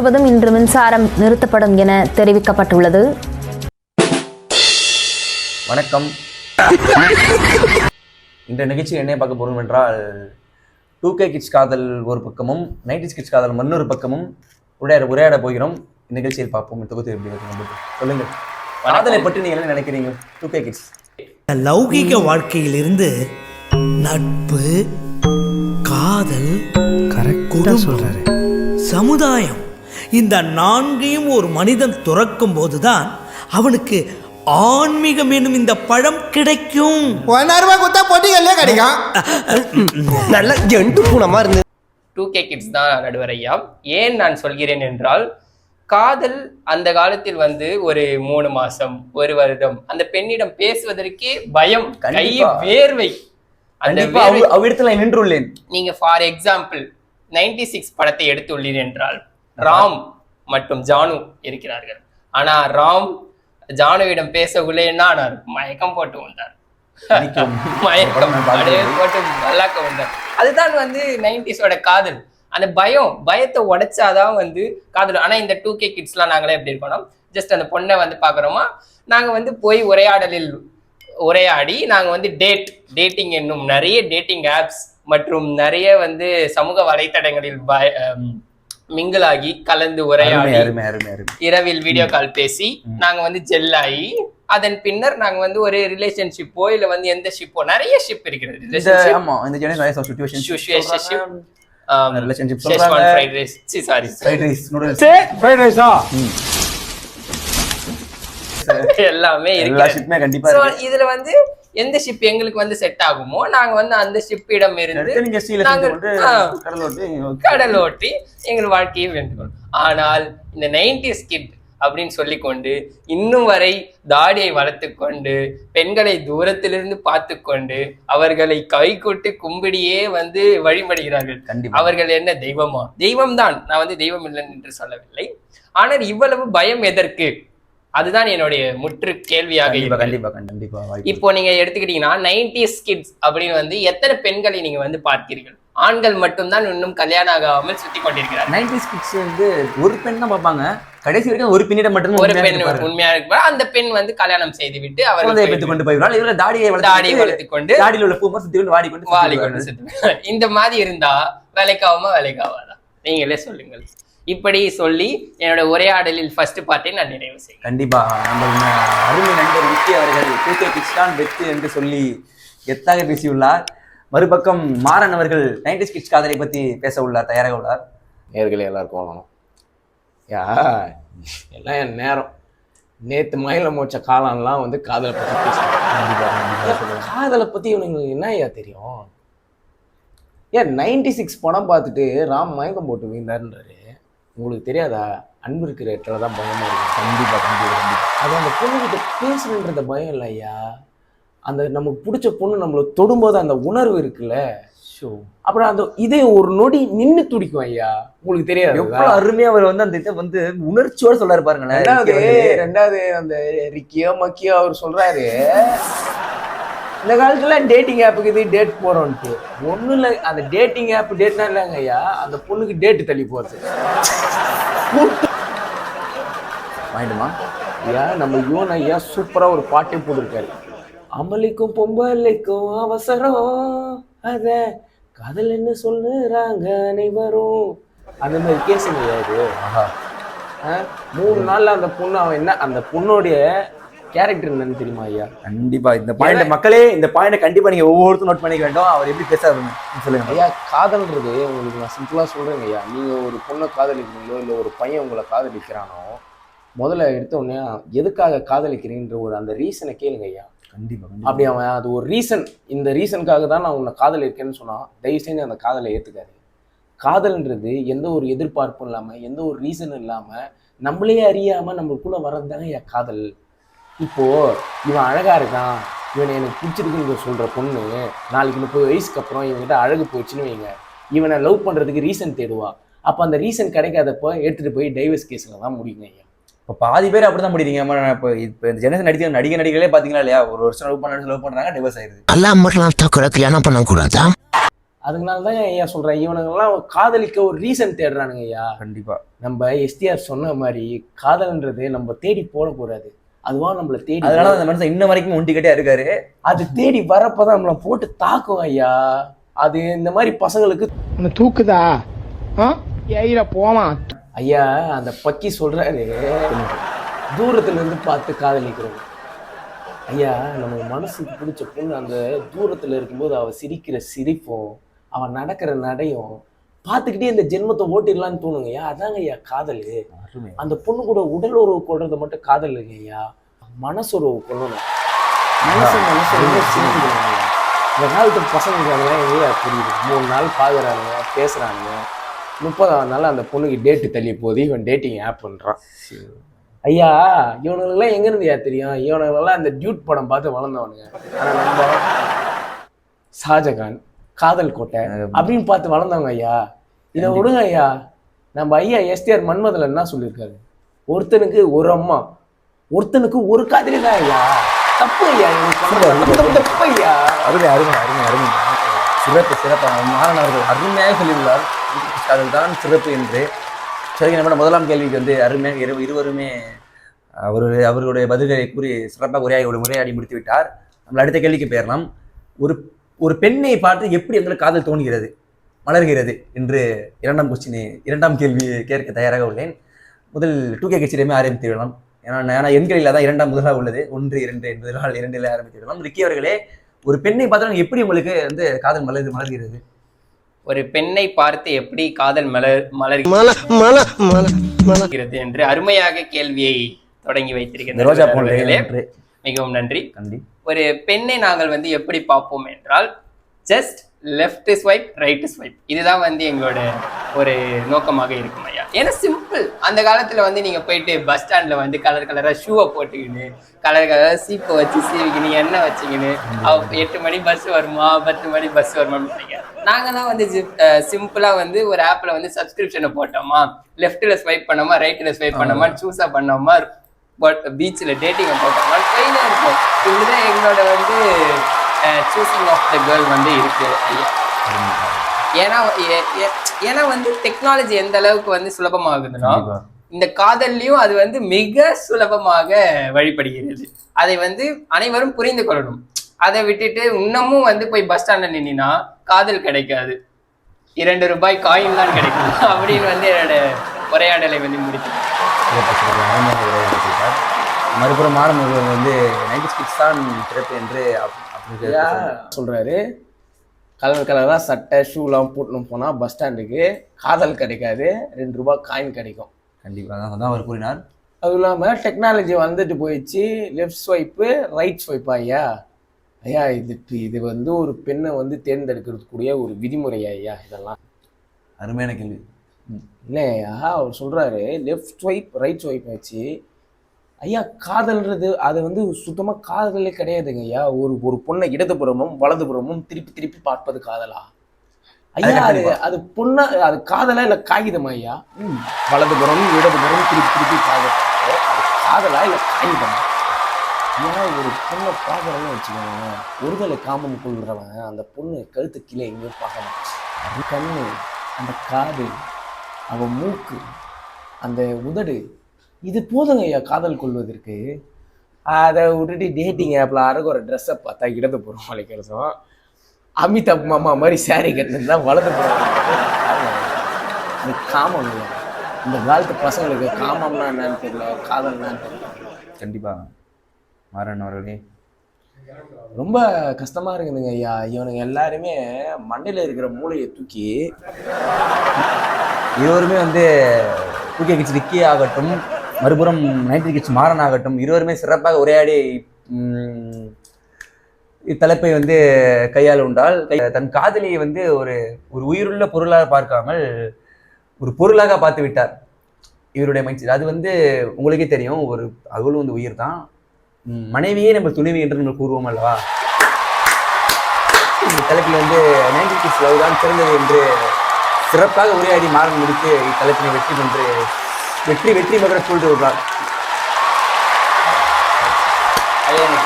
முழுவதும் இன்று மின்சாரம் நிறுத்தப்படும் என தெரிவிக்கப்பட்டுள்ளது. வணக்கம். இந்த நிகழ்ச்சி என்ன பார்க்க போறோம் என்றால் 2K கிட்ஸ் காதல் ஒரு பக்கமும் 90s கிட்ஸ் காதல் மற்றொரு பக்கமும் உரையாட போகிறோம். இந்த நிகழ்ச்சியில் பார்ப்போம். தொகுத்து எப்படி சொல்லுங்க, காதலை பற்றி நீங்க என்ன நினைக்கிறீங்க? 2K கிட்ஸ் லௌகிக வாழ்க்கையிலிருந்து நட்பு, காதல், சொல்றாரு, சமுதாயம், இந்த நான்கையும் ஒரு மனிதன் துறக்கும் போதுதான் அவனுக்கு ஆன்மீகம் என்னும் இந்த பழம் கிடைக்கும். நல்ல ஜெண்டு பூனமா இருந்து 2K கிட்ஸ் தான் நடுவர் ஐயா. ஏன் நான் சொல்கிறேன் என்றால், காதல் அந்த காலத்தில் ஒரு 3 மாசம் 1 வருடம் அந்த பெண்ணிடம் பேசுவதற்கே பயம், கை வேர்வை. அவ்விடத்துல நின்றுள்ளேன். நீங்க ஃபார் எக்ஸாம்பிள் 96 படத்தை எடுத்துள்ளீர் என்றால் ராம் மற்றும் ஜானு இருக்கிறார்கள். ஆனா ராம் ஜானுவிடம் பேசக்குள்ளே என்ன ஆனார்? மயக்கம் போட்டு வந்தார். மயக்கம் போட்டு மல்லாக்க வந்தார். அதுதான் 90s காதல். அந்த பயத்தை உடைச்சாதான் காதல். ஆனா இந்த 2K கிட்ஸ்லாம் நாங்களே எப்படி இருக்கோம்னா, ஜஸ்ட் அந்த பொண்ணை பாக்குறோமா, நாங்க போய் உரையாடி நாங்க டேட்டிங் என்னும் நிறைய டேட்டிங் ஆப்ஸ் மற்றும் நிறைய சமூக வலைத்தடங்களில் மிங்கிளாகி கலந்து உரையாடி இரவில் வீடியோ கால் பேசி நாங்க ஜெல்லாகி அதன் பின்னர் நாங்க ஒரு ரிலேஷன்ஷிப்போ இல்ல எந்த ஷிப்போ, நிறைய ஷிப் இருக்கிறது. எல்லாமே இதுல எந்த ஷிப் எங்களுக்கு செட் ஆகுமோ நாங்க அந்த ஷிப்பிடம் இருந்து கடலோட்டி எங்கள் வாழ்க்கையை வேண்டுகொள்ளும். ஆனால் இந்த 90s கிட் அப்படின்னு சொல்லிக்கொண்டு இன்னும் வரை தாடியை வளர்த்து கொண்டு பெண்களை தூரத்திலிருந்து பார்த்து கொண்டு அவர்களை கை கொட்டு கும்பிடியே வழிபடுகிறார்கள். அவர்கள் என்ன தெய்வமா? தெய்வம் தான், நான் தெய்வம் இல்லைன்னு என்று சொல்லவில்லை. ஆனால் இவ்வளவு பயம் எதற்கு? அதுதான் என்னுடைய முற்று கேள்வியாக. இப்போ நீங்க எடுத்துக்கிட்டீங்கன்னா 90s கிட்ஸ் அப்படின்னு எத்தனை பெண்களை நீங்க பார்க்கிறீர்கள்? ஆண்கள் மட்டும்தான் இன்னும் கல்யாணம் ஆகாமல் சுத்தி கொண்டிருக்கிறார். 90s கிட்ஸ் ஒரு பெண் தான் பார்ப்பாங்க. கடைசி வரைக்கும் ஒரு பெண்ணிடம் மட்டும் ஒரு பெண் உண்மையா இருப்பா. அந்த பெண் கல்யாணம் செய்து விட்டு அவர்களை பெற்று கொண்டு போய்விடால். இவர தாடியை வளர்த்து கொண்டு தாடியில் உள்ள பூமா சுத்தி கொண்டு வாடிக்கொண்டு இந்த மாதிரி இருந்தா வேலைக்காவாதா? நீங்களே சொல்லுங்கள். இப்படி சொல்லி என்னோட உரையாடலில் ஃபர்ஸ்ட் பார்ட்டை நான் நிறைவு செய்வேன். கண்டிப்பா நம்ம அருமை நண்பர் விக்கி அவர்கள் 2K கிட்ஸ் தான் பெஸ்ட் என்று சொல்லி எத்தாக பேசியுள்ளார். மறுபக்கம் மாறன் அவர்கள் 90s கிட்ஸ் காதலை பத்தி பேச உள்ளார், தயாராக உள்ளார். நேர்களே எல்லாருக்கும் வரணும். எல்லாம் என் நேரம். நேத்து மயில மோச்ச காலம்லாம் காதலை பத்தி பேசுறாங்க. காதலை பத்தி இவனுக்கு என்ன ஐயா தெரியும்? 96 படம் பார்த்துட்டு ராம் மயக்கம் போட்டு வீழ்ந்தாருன்றாரு. உங்களுக்கு தெரியாதா? அன்பு இருக்கிற இடத்துல தான் பயமா இருக்கும். கண்டிப்பா. அது அந்த பொண்ணுகிட்ட பேசணுன்றத பயம் இல்லை ஐயா. அந்த நமக்கு பிடிச்ச பொண்ணு நம்மளை தொடும்போது அந்த உணர்வு இருக்குல்ல, அப்புறம் அந்த இதே ஒரு நொடி நின்று துடிக்கும் ஐயா. உங்களுக்கு தெரியாது எவ்வளவு அருமையா அவர் அந்த இதை உணர்ச்சியோட சொல்றாரு பாருங்களேன். ரெண்டாவது அந்த ரிக்கியோ மக்கியோ அவர் சொல்றாரு, இந்த காலத்துல டேட்டிங் ஆப்புக்கு டேட் போறோம்ட்டு ஒன்றும் இல்லை. அந்த டேட்டிங் ஆப் டேட்னா இல்லைங்க ஐயா, அந்த பொண்ணுக்கு டேட்டு தள்ளி போறது வாங்கிடுமா ஐயா. நம்ம யூன் ஐயா சூப்பரா ஒரு பாட்டே போட்டிருக்காரு. அமளிக்கும் பொம்பளைக்கும் அவசரம், அத காதல் என்ன சொல்லுறாங்க அனைவரும். அந்த மாதிரி கேசுங்க ஐயா இது. 3 நாள்ல அந்த பொண்ணு அவன் என்ன, அந்த பொண்ணுடைய கேரக்டர் என்னன்னு தெரியுமா ஐயா? கண்டிப்பா இந்த பாயிண்ட் மக்களே, இந்த பாயிண்ட் கண்டிப்பா நீங்க ஒவ்வொருத்தரும் நோட் பண்ணிக்க வேண்டும். அவர் எப்படி பேசாருன்னு சொல்லுங்க ஐயா. காதல்ன்றது உங்களுக்கு நான் சிம்பிளா சொல்றேங்க ஐயா. நீங்க ஒரு பொண்ணை காதலிக்கிறீங்களோ இல்லை ஒரு பையன் உங்களை காதலிக்கிறானோ, முதல்ல எடுத்த உடனே எதுக்காக காதலிக்கிறீன்ற ஒரு அந்த ரீசனை கேளுங்க ஐயா. கண்டிப்பா. அப்படி அவன் அது ஒரு ரீசன், இந்த ரீசனுக்காக தான் நான் உன்னை காதல் இருக்கேன்னு சொன்னா தயவு செஞ்சு அந்த காதலை ஏத்துக்காது. காதல்ன்றது எந்த ஒரு எதிர்பார்ப்பும் இல்லாம எந்த ஒரு ரீசனும் இல்லாம நம்மளே அறியாம நம்மளுக்குள்ள வர்றதுதாங்க ஐயா காதல். இப்போ இவன் அழகா இருக்கான், இவனை எனக்கு பிடிச்சிருக்குன்னு சொல்ற பொண்ணு நாளைக்கு 30 வயசுக்கு அப்புறம் இவன்கிட்ட அழகு போச்சுன்னு வைங்க, இவனை லவ் பண்றதுக்கு ரீசன் தேடுவா. அப்ப அந்த ரீசன் கிடைக்காதப்ப எடுத்துட்டு போய் டைவர்ஸ் கேஸ்ல தான் முடியுங்க ஐயா. இப்போ பாதி பேர் அப்படிதான் முடியுங்க. இப்போ இந்த ஜெனரேஷன் நடிகர்களே பாத்தீங்களா இல்லையா, ஒரு வருஷம் லவ் பண்றாங்க, டிவோர்ஸ் ஆயிருது. கல்யாணம் பண்ணக்கூடாதா? அதனால தான் ஐயா சொல்றேன், இவனுங்கெல்லாம் காதலிக்க ஒரு ரீசன் தேடுறானுங்க ஐயா. கண்டிப்பா. நம்ம எஸ்டிஆர் சொன்ன மாதிரி காதல்ன்றது நம்ம தேடி போடக்கூடாது, அதுவா நம்மளை தேடி. அதனால அந்த மனுஷன் இன்ன வரைக்கும் ஒண்டிக்கிட்டே இருக்காரு. அது தேடி வரப்பதான் நம்மளை போட்டு தாக்கும் ஐயா. அது இந்த மாதிரி பசங்களுக்கு தூக்குதா ஏயில போமா ஐயா. அந்த பக்கி சொல்றாரு, தூரத்துல இருந்து பார்த்து காதலிக்கிறோம் ஐயா. நம்ம மனசுக்கு பிடிச்ச பொண்ணு அந்த தூரத்துல இருக்கும்போது அவ சிரிக்கிற சிரிப்பும் அவன் நடக்கிற நடையும் பார்த்துக்கிட்டே இந்த ஜென்மத்தை ஓட்டிடலான்னு தோணுங்க ஐயா. அதாங்க ஐயா காதல். அந்த பொண்ணு கூட உடல் உறவு கொள்றது மட்டும் காதல் இல்லைங்க ஐயா, மனசுறவு கொள்ளணும். மனசு சிரிக்கணும் ஐயா. இந்த காலத்து பசங்களுக்கு எங்கேயா புரியுது? 3 நாள் பார்க்குறானுங்க, பேசுறானுங்க, 30ஆவது நாள் அந்த பொண்ணுக்கு டேட்டு தள்ளி போகுது, இவன் டேட்டிங் ஆப் பண்றான் ஐயா. இவனுங்கெல்லாம் எங்க இருந்து தெரியும்? இவனுங்கெல்லாம் அந்த டியூட் படம் பார்த்து வளர்ந்தவனுங்க. ஆனா நம்ம ஷாஜகான், காதல் கோட்டை அப்படின்னு பார்த்து வளர்ந்தவங்க ஐயா. இதை விடுங்க ஐயா. நம்ம ஐயா எஸ்டிஆர் மன்மதுல என்ன சொல்லியிருக்காரு? ஒருத்தனுக்கு ஒரு அம்மா, ஒருத்தனுக்கு ஒரு காதலி தான் ஐயா. தப்பு ஐயா, தப்பு ஐயா. அருமை அருமை அருமை அருமை. சிறப்பு சிறப்பாக மாறனவர்கள் அருமையாக சொல்லியுள்ளார். காதல் தான் சிறப்பு என்று. சரி, நம்ம முதலாம் கேள்விக்கு வந்து அருமையாக இருவருமே அவர்களுடைய பதில்களை கூறி சிறப்பாக உரையாடி முடித்து விட்டார். நம்ம அடுத்த கேள்விக்கு போயிடலாம். ஒரு பெண்ணை பார்த்து எப்படி எங்களுக்கு காதல் தோணுகிறது, மலர்கிறது என்று இரண்டாம் கேள்வி கேட்க தயாராக உள்ளேன். முதல் 2K கிட்ஸிடமே ஆரம்பித்து விடலாம். ஏன்னா எண்களில் தான் முதலாக உள்ளது. 1, 2 என்பதனால் 2ல் ஆரம்பித்து விடலாம். ரிக்கி அவர்களே, ஒரு பெண்ணை பார்த்தா எப்படி உங்களுக்கு வந்து காதல் மலர்கிறது? ஒரு பெண்ணை பார்த்து எப்படி காதல் மலர்கிறது என்று அருமையாக கேள்வியை தொடங்கி வைத்திருக்கிறேன். மிகவும் நன்றி. ஒரு பெண்ணை நாங்கள் வந்து எப்படி பார்ப்போம் என்றால், just left swipe, right swipe, இதுதான் வந்து எங்களோட ஒரு நோக்கமாக இருக்கும் ஐயா. ஏன்னா சிம்பிள். அந்த காலத்துல வந்து நீங்க போயிட்டு பஸ் ஸ்டாண்ட்ல வந்து கலர் கலரா ஷூவை போட்டுக்கின்னு, கலர் கலரா சீப்பை வச்சு சீவிக்கின்னு, எண்ணெய் வச்சுக்கின்னு, 8 மணி பஸ் வருமா 10 மணி பஸ் வருமான்னு நினைக்கிறேன். நாங்கெல்லாம் வந்து சிம்பிளா வந்து ஒரு ஆப்ல வந்து சப்ஸ்கிரிப்ஷனை போட்டோமா, லெஃப்ட்ல ஸ்வைப் பண்ணோமா, ரைட்ல ஸ்வைப் பண்ணோமா, சூஸா பண்ணோமா, பீச்சில் டேட்டிங்கை போட்டோமா, ட்ரெயினாக இருக்கும். இப்படிதான் எங்களோட வந்து சூசிங் ஆஃப் த கேர்ள் வந்து இருக்கு ஐயா. ஏன்னா வந்து டெக்னாலஜி எந்த அளவுக்கு வந்து சுலபமாகுதுன்னா, இந்த காதல்லையும் அது வந்து மிக சுலபமாக வழிபடுகிறது. அதை வந்து அனைவரும் புரிந்து கொள்ளணும். அதை விட்டுட்டு இன்னமும் வந்து போய் பஸ் ஸ்டாண்ட்ல நின்னா காதல் கிடைக்காது, 2 ரூபாய் காயின் தான் கிடைக்கும் அப்படின்னு வந்து என்னோட உரையாடலை வந்து முடிச்சு. மறுபுறம் மாறன் வந்து 90s கிட்ஸ் தான் சிறப்பு என்று சொல்றாரு. கலர் கலராக சட்டை ஷூலாம் போட்டுன்னு போனால் பஸ் ஸ்டாண்டுக்கு காதல் கிடைக்காது, 2 ரூபாய் காயின் கிடைக்கும். கண்டிப்பாக தான் அவர் கூறினார். அதுவும் இல்லாமல் டெக்னாலஜி வந்துட்டு போயிடுச்சு. லெஃப்ட் ஸ்வைப்பு, ரைட் ஸ்வைப்பா ஐயா? ஐயா இது வந்து ஒரு பெண்ணை வந்து தேர்ந்தெடுக்கிறதுக்கூடிய ஒரு விதிமுறையா ஐயா? இதெல்லாம் அருமையான கேள்வி. இல்லை ஐயா, அவர் சொல்கிறாரு லெஃப்ட் ஸ்வைப், ரைட் ஸ்வைப் ஆச்சு ஐயா. காதல்ன்றது அது வந்து சுத்தமாக காதலே கிடையாதுங்க ஐயா. ஒரு பொண்ணை இடதுபுறமும் வலதுபுறமும் திருப்பி பார்ப்பது காதலா ஐயா? அது பொண்ணா, அது காதலா இல்லை காகிதமா ஐயா? வலதுபுறம் இடதுபுறம் திருப்பி காதல், அது காதலா இல்லை காகிதமா ஐயா? ஒரு பொண்ணை பார்க்கறன்னு வச்சுக்கோங்க, ஒருதலை காமம் கொள்றவன் அந்த பொண்ணு கழுத்து கீழே எங்கேயும் பார்க்கணும். அது கண்ணு, அந்த காது, அவன் மூக்கு, அந்த உதடு, இது போதுங்க ஐயா காதல் கொள்வதற்கு. அதை விட்டுட்டு டேட்டிங் ஆப்பில் அழகு ஒரு ட்ரெஸ்ஸை பார்த்தா இடது போகிறோம் வளைக்கிறதும், அமிதாப் மாமா மாதிரி சாரி கட்டினது தான் வலது போகிறோம். அது காமம் இல்லை. இந்த காலத்து பசங்களுக்கு காமம்னா என்னன்னு தெரியல, காதல்னா தெரியல. கண்டிப்பாக மாறன் அவர்களே, ரொம்ப கஷ்டமாக இருக்குதுங்க ஐயா. இவனுங்க எல்லாருமே மண்ணில் இருக்கிற மூளையை தூக்கி இருவருமே வந்து 2K கிட்ஸ் ரிக்கி ஆகட்டும், மறுபுறம் 90s கிட்ஸ் மாறன் ஆகட்டும், இருவருமே சிறப்பாக உரையாடி இத்தலைப்பை வந்து கையால் உண்டால் தன் காதலியை வந்து ஒரு உயிருள்ள பொருளாக பார்க்காமல் ஒரு பொருளாக பார்த்து விட்டார். இவருடைய மைண்ட் அது வந்து உங்களுக்கே தெரியும். அவளும் வந்து உயிர் தான். மனைவியே நம்ம துணைவி என்று நம்ம கூறுவோம் அல்லவா? இந்த தலைப்பில் வந்து 90s கிட்ஸ் லவ் தான் சிறந்தது என்று சிறப்பாக உரையாடி மாறன் முடித்து இத்தலைப்பினை வெற்றி மகர சூழ்ந்து விடுறார். எனக்கு